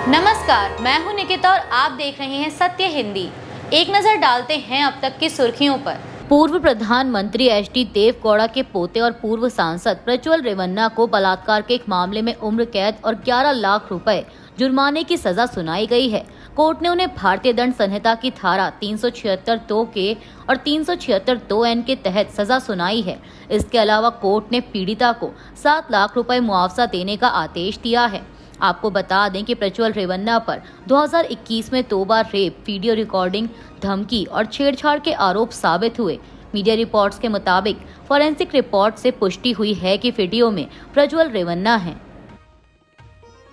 नमस्कार, मैं हूं निकिता और आप देख रहे हैं सत्य हिंदी। एक नजर डालते हैं अब तक की सुर्खियों पर। पूर्व प्रधानमंत्री एच.डी. देवेगौड़ा के पोते और पूर्व सांसद प्रज्वल रेवन्ना को बलात्कार के एक मामले में उम्र कैद और 11 लाख रुपए जुर्माने की सजा सुनाई गई है। कोर्ट ने उन्हें भारतीय दंड संहिता की धारा 376(2) के और 376(2)(n) के तहत सजा सुनाई है। इसके अलावा कोर्ट ने पीड़िता को 7 लाख रुपए मुआवजा देने का आदेश दिया है। आपको बता दें कि प्रज्वल रेवन्ना पर 2021 में 2 बार रेप, वीडियो रिकॉर्डिंग, धमकी और छेड़छाड़ के आरोप साबित हुए। मीडिया रिपोर्ट्स के मुताबिक फॉरेंसिक रिपोर्ट से पुष्टि हुई है कि वीडियो में प्रज्वल रेवन्ना हैं।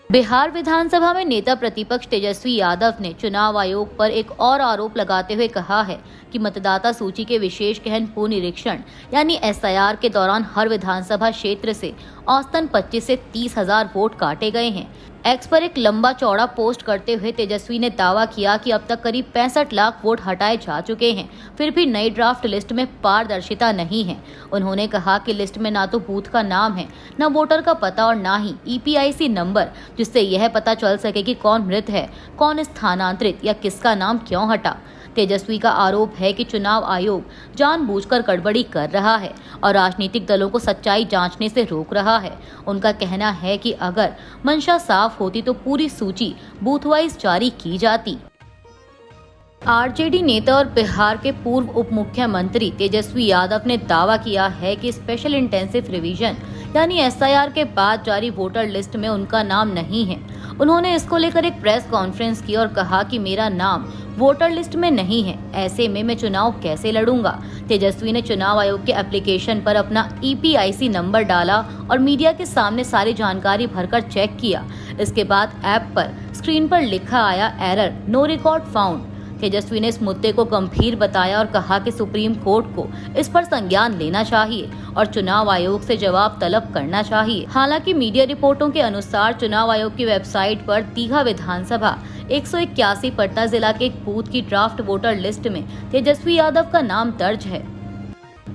बिहार विधानसभा में नेता प्रतिपक्ष तेजस्वी यादव ने चुनाव आयोग पर एक और आरोप लगाते हुए कहा है कि मतदाता सूची के विशेष गहन पुनरीक्षण यानी SIR के दौरान हर विधानसभा क्षेत्र से औसतन 25 से 30 हजार वोट काटे गए हैं। एक्स पर एक लंबा चौड़ा पोस्ट करते हुए तेजस्वी ने दावा किया कि अब तक करीब 65 लाख वोट हटाए जा चुके हैं, फिर भी नई ड्राफ्ट लिस्ट में पारदर्शिता नहीं है। उन्होंने कहा कि लिस्ट में ना तो बूथ का नाम है, न वोटर का पता और ना ही EPIC नंबर, जिससे यह पता चल सके कि कौन मृत है, कौन स्थानांतरित या किसका नाम क्यों हटा। तेजस्वी का आरोप है कि चुनाव आयोग जानबूझकर गड़बड़ी कर रहा है और राजनीतिक दलों को सच्चाई जांचने से रोक रहा है। उनका कहना है कि अगर मंशा साफ होती तो पूरी सूची बूथ वाइज जारी की जाती। RJD नेता और बिहार के पूर्व उप मुख्यमंत्री तेजस्वी यादव ने दावा किया है कि स्पेशल इंटेंसिव रिवीजन यानी SIR के बाद जारी वोटर लिस्ट में उनका नाम नहीं है। उन्होंने इसको लेकर एक प्रेस कॉन्फ्रेंस की और कहा कि मेरा नाम वोटर लिस्ट में नहीं है, ऐसे में मैं चुनाव कैसे लड़ूंगा। तेजस्वी ने चुनाव आयोग के एप्लीकेशन पर अपना EPIC नंबर डाला और मीडिया के सामने सारी जानकारी भरकर चेक किया। इसके बाद ऐप पर स्क्रीन पर लिखा आया एरर, नो रिकॉर्ड फाउंड। तेजस्वी ने इस मुद्दे को गंभीर बताया और कहा कि सुप्रीम कोर्ट को इस पर संज्ञान लेना चाहिए और चुनाव आयोग से जवाब तलब करना चाहिए। हालांकि मीडिया रिपोर्टों के अनुसार चुनाव आयोग की वेबसाइट पर दीघा विधानसभा 181 पटना जिला के एक बूथ की ड्राफ्ट वोटर लिस्ट में तेजस्वी यादव का नाम दर्ज है।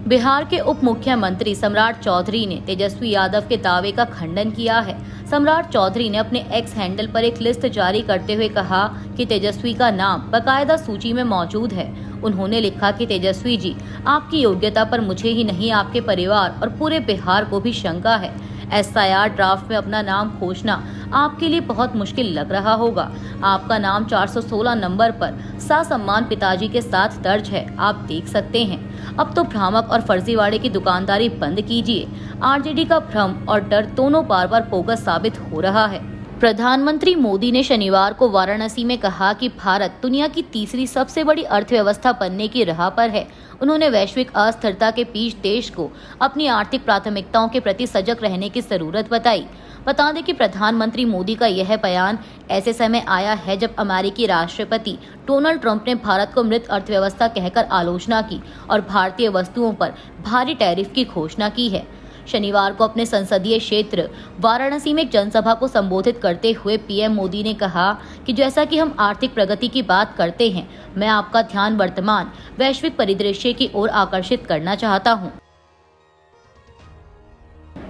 बिहार के उप मुख्यमंत्री सम्राट चौधरी ने तेजस्वी यादव के दावे का खंडन किया है। सम्राट चौधरी ने अपने एक्स हैंडल पर एक लिस्ट जारी करते हुए कहा कि तेजस्वी का नाम बाकायदा सूची में मौजूद है। उन्होंने लिखा कि तेजस्वी जी, आपकी योग्यता पर मुझे ही नहीं आपके परिवार और पूरे बिहार को भी शंका है। SIR ड्राफ्ट में अपना नाम खोजना आपके लिए बहुत मुश्किल लग रहा होगा। आपका नाम 416 नंबर पर ससम्मान पिताजी के साथ दर्ज है, आप देख सकते हैं। अब तो भ्रामक और फर्जीवाड़े की दुकानदारी बंद कीजिए। RJD का भ्रम और डर दोनों बार बार बोगस साबित हो रहा है। प्रधानमंत्री मोदी ने शनिवार को वाराणसी में कहा कि भारत दुनिया की तीसरी सबसे बड़ी अर्थव्यवस्था बनने की राह पर है। उन्होंने वैश्विक अस्थिरता के बीच देश को अपनी आर्थिक प्राथमिकताओं के प्रति सजग रहने की जरूरत बताई। बता दें कि प्रधानमंत्री मोदी का यह बयान ऐसे समय आया है जब अमेरिकी राष्ट्रपति डोनाल्ड ट्रंप ने भारत को मृत अर्थव्यवस्था कहकर आलोचना की और भारतीय वस्तुओं पर भारी टैरिफ की घोषणा की है। शनिवार को अपने संसदीय क्षेत्र वाराणसी में एक जनसभा को संबोधित करते हुए PM मोदी ने कहा कि जैसा कि हम आर्थिक प्रगति की बात करते हैं, मैं आपका ध्यान वर्तमान वैश्विक परिदृश्य की ओर आकर्षित करना चाहता हूं।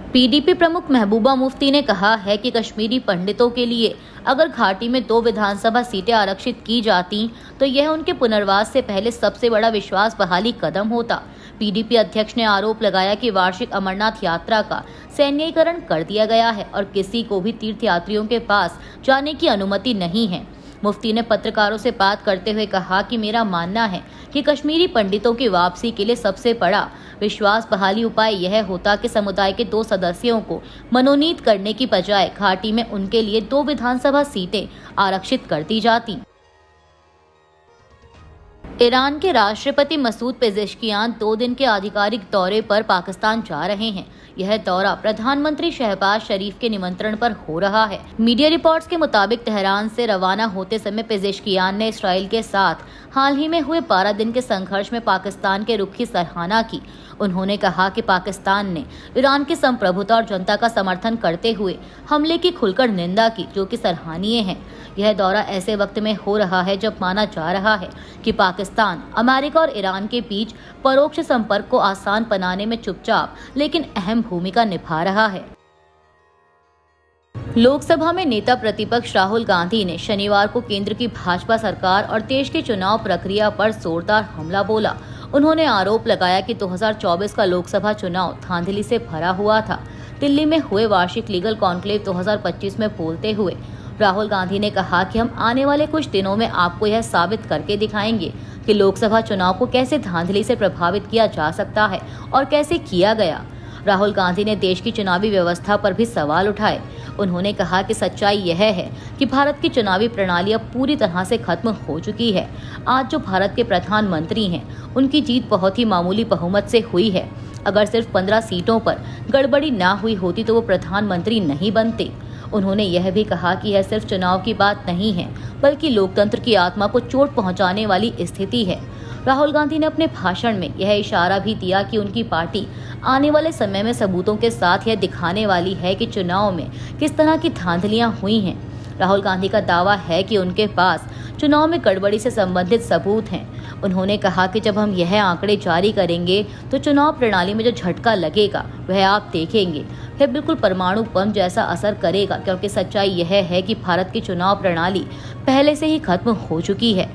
PDP प्रमुख महबूबा मुफ्ती ने कहा है कि कश्मीरी पंडितों के लिए अगर घाटी में 2 विधानसभा सीटें आरक्षित की जाती तो यह उनके पुनर्वास से पहले सबसे बड़ा विश्वास बहाली कदम होता। PDP अध्यक्ष ने आरोप लगाया कि वार्षिक अमरनाथ यात्रा का सैन्यीकरण कर दिया गया है और किसी को भी तीर्थयात्रियों के पास जाने की अनुमति नहीं है। मुफ्ती ने पत्रकारों से बात करते हुए कहा कि मेरा मानना है कि कश्मीरी पंडितों की वापसी के लिए सबसे बड़ा विश्वास बहाली उपाय यह होता कि समुदाय के 2 सदस्यों को मनोनीत करने की बजाय घाटी में उनके लिए 2 विधानसभा सीटें आरक्षित कर दी जाती। ईरान के राष्ट्रपति मसूद पेजेश्कियान 2 दिन के आधिकारिक दौरे पर पाकिस्तान जा रहे हैं। यह दौरा प्रधानमंत्री शहबाज शरीफ के निमंत्रण पर हो रहा है। मीडिया रिपोर्ट्स के मुताबिक तेहरान से रवाना होते समय पेजेश्कियान ने इसराइल के साथ हाल ही में हुए 12 दिन के संघर्ष में पाकिस्तान के रुख की सराहना की। उन्होंने कहा कि पाकिस्तान ने ईरान की संप्रभुता और जनता का समर्थन करते हुए हमले की खुलकर निंदा की, जो कि सराहनीय है। यह दौरा ऐसे वक्त में हो रहा है जब माना जा रहा है कि पाकिस्तान अमेरिका और ईरान के बीच परोक्ष संपर्क को आसान बनाने में चुपचाप लेकिन अहम भूमिका निभा रहा है। लोकसभा में नेता प्रतिपक्ष राहुल गांधी ने शनिवार को केंद्र की भाजपा सरकार और देश की चुनाव प्रक्रिया पर जोरदार हमला बोला। उन्होंने आरोप लगाया कि 2024 का लोकसभा चुनाव धांधली से भरा हुआ था। दिल्ली में हुए वार्षिक लीगल कॉन्क्लेव 2025 में बोलते हुए राहुल गांधी ने कहा कि हम आने वाले कुछ दिनों में आपको यह साबित करके दिखाएंगे कि लोकसभा चुनाव को कैसे धांधली से प्रभावित किया जा सकता है और कैसे किया गया। राहुल गांधी ने देश की चुनावी व्यवस्था पर भी सवाल उठाए। उन्होंने कहा कि सच्चाई यह है कि भारत की चुनावी प्रणाली अब पूरी तरह से खत्म हो चुकी है। आज जो भारत के प्रधानमंत्री हैं, उनकी जीत बहुत ही मामूली बहुमत से हुई है। अगर सिर्फ 15 सीटों पर गड़बड़ी ना हुई होती तो वो प्रधानमंत्री नहीं बनते। उन्होंने यह भी कहा कि यह सिर्फ चुनाव की बात नहीं है, बल्कि लोकतंत्र की आत्मा को चोट पहुंचाने वाली स्थिति है। राहुल गांधी ने अपने भाषण में यह इशारा भी दिया कि उनकी पार्टी आने वाले समय में सबूतों के साथ यह दिखाने वाली है कि चुनाव में किस तरह की धांधलियां हुई हैं। राहुल गांधी का दावा है कि उनके पास चुनाव में गड़बड़ी से संबंधित सबूत हैं। उन्होंने कहा कि जब हम यह आंकड़े जारी करेंगे तो चुनाव प्रणाली में जो झटका लगेगा वह आप देखेंगे। यह बिल्कुल परमाणु बम जैसा असर करेगा, क्योंकि सच्चाई यह है कि भारत की चुनाव प्रणाली पहले से ही खत्म हो चुकी है।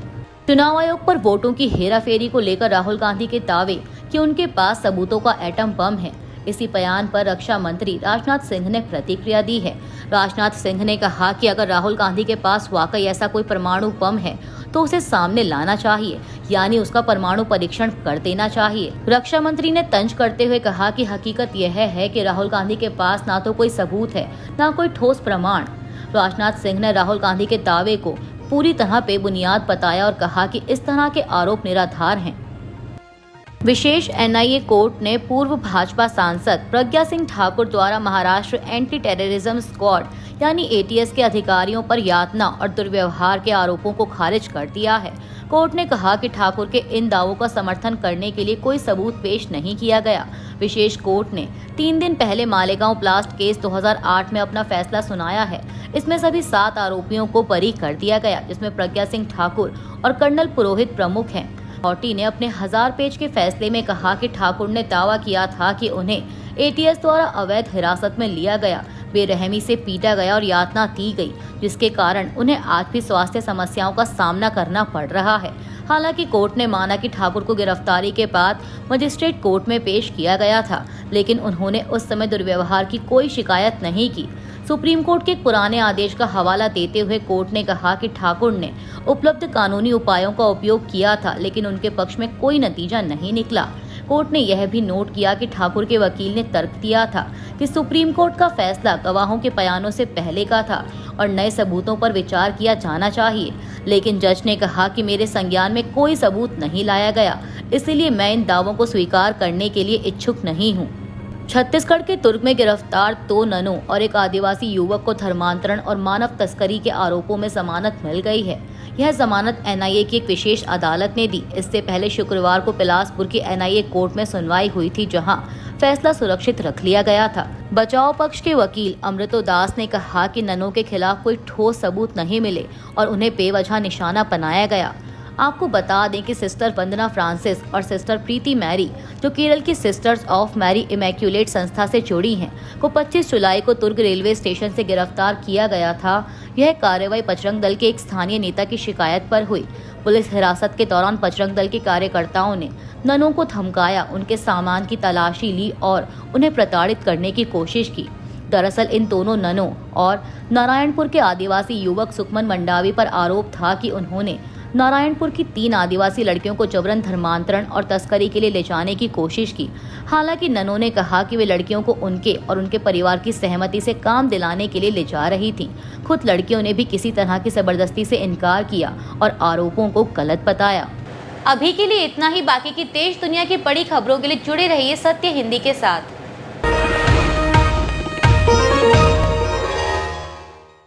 चुनाव आयोग पर वोटों की हेराफेरी को लेकर राहुल गांधी के दावे कि उनके पास सबूतों का एटम बम है, इसी बयान पर रक्षा मंत्री राजनाथ सिंह ने प्रतिक्रिया दी है। राजनाथ सिंह ने कहा कि अगर राहुल गांधी के पास वाकई ऐसा कोई परमाणु बम है तो उसे सामने लाना चाहिए, यानी उसका परमाणु परीक्षण कर देना चाहिए। रक्षा मंत्री ने तंज करते हुए कहा कि हकीकत यह है कि राहुल गांधी के पास ना तो कोई सबूत है, ना कोई ठोस प्रमाण। राजनाथ सिंह ने राहुल गांधी के दावे को पूरी तरह बेबुनियाद बताया और कहा कि इस तरह के आरोप निराधार हैं। विशेष एनआईए कोर्ट ने पूर्व भाजपा सांसद प्रज्ञा सिंह ठाकुर द्वारा महाराष्ट्र एंटी टेररिज्म स्क्वाड यानी एटीएस के अधिकारियों पर यातना और दुर्व्यवहार के आरोपों को खारिज कर दिया है। कोर्ट ने कहा कि ठाकुर के इन दावों का समर्थन करने के लिए कोई सबूत पेश नहीं किया गया। विशेष कोर्ट ने 3 दिन पहले मालेगांव ब्लास्ट केस 2008 में अपना फैसला सुनाया है। इसमें सभी 7 आरोपियों को बरी कर दिया गया, जिसमें प्रज्ञा सिंह ठाकुर और कर्नल पुरोहित प्रमुख हैं। कोर्ट ने अपने 1000 पेज के फैसले में कहा कि ठाकुर ने दावा किया था कि उन्हें एटीएस द्वारा अवैध हिरासत में लिया गया, बेरहमी से पीटा गया और यातना दी गई, जिसके कारण उन्हें आज भी स्वास्थ्य समस्याओं का सामना करना पड़ रहा है। हालांकि कोर्ट ने माना कि ठाकुर को गिरफ्तारी के बाद मजिस्ट्रेट कोर्ट में पेश किया गया था, लेकिन उन्होंने उस समय दुर्व्यवहार की कोई शिकायत नहीं की। सुप्रीम कोर्ट के एक पुराने आदेश का हवाला देते हुए कोर्ट ने कहा कि ठाकुर ने उपलब्ध कानूनी उपायों का उपयोग किया था, लेकिन उनके पक्ष में कोई नतीजा नहीं निकला। कोर्ट ने यह भी नोट किया कि ठाकुर के वकील ने तर्क दिया था कि सुप्रीम कोर्ट का फैसला गवाहों के बयानों से पहले का था और नए सबूतों पर विचार किया जाना चाहिए, लेकिन जज ने कहा कि मेरे संज्ञान में कोई सबूत नहीं लाया गया, इसलिए मैं इन दावों को स्वीकार करने के लिए इच्छुक नहीं हूँ। छत्तीसगढ़ के दुर्ग में गिरफ्तार 2 ननों और एक आदिवासी युवक को धर्मांतरण और मानव तस्करी के आरोपों में जमानत मिल गई है। यह जमानत एनआईए की एक विशेष अदालत ने दी। इससे पहले शुक्रवार को बिलासपुर की एनआईए कोर्ट में सुनवाई हुई थी, जहां फैसला सुरक्षित रख लिया गया था। बचाव पक्ष के वकील अमृतो दास ने कहा कि ननों के खिलाफ कोई ठोस सबूत नहीं मिले और उन्हें बेवजह निशाना बनाया गया। आपको बता दें कि सिस्टर वंदना फ्रांसिस और सिस्टर प्रीति मैरी, जो केरल की सिस्टर्स ऑफ मैरी इमैक्युलेट संस्था से जुड़ी हैं, को 25 जुलाई को दुर्ग रेलवे स्टेशन से गिरफ्तार किया गया था। यह कार्रवाई बजरंग दल के एक स्थानीय नेता की शिकायत पर हुई। पुलिस हिरासत के दौरान बजरंग दल के कार्यकर्ताओं ने ननों को धमकाया, उनके सामान की तलाशी ली और उन्हें प्रताड़ित करने की कोशिश की। दरअसल इन दोनों ननों और नारायणपुर के आदिवासी युवक सुखमन मंडावी पर आरोप था कि उन्होंने नारायणपुर की 3 आदिवासी लड़कियों को जबरन धर्मांतरण और तस्करी के लिए ले जाने की कोशिश की। हालांकि ननों ने कहा कि वे लड़कियों को उनके और उनके परिवार की सहमति से काम दिलाने के लिए ले जा रही थीं। खुद लड़कियों ने भी किसी तरह की जबरदस्ती से इनकार किया और आरोपों को गलत बताया। अभी के लिए इतना ही। बाकी की देश दुनिया की बड़ी खबरों के लिए जुड़े रहिए सत्य हिंदी के साथ।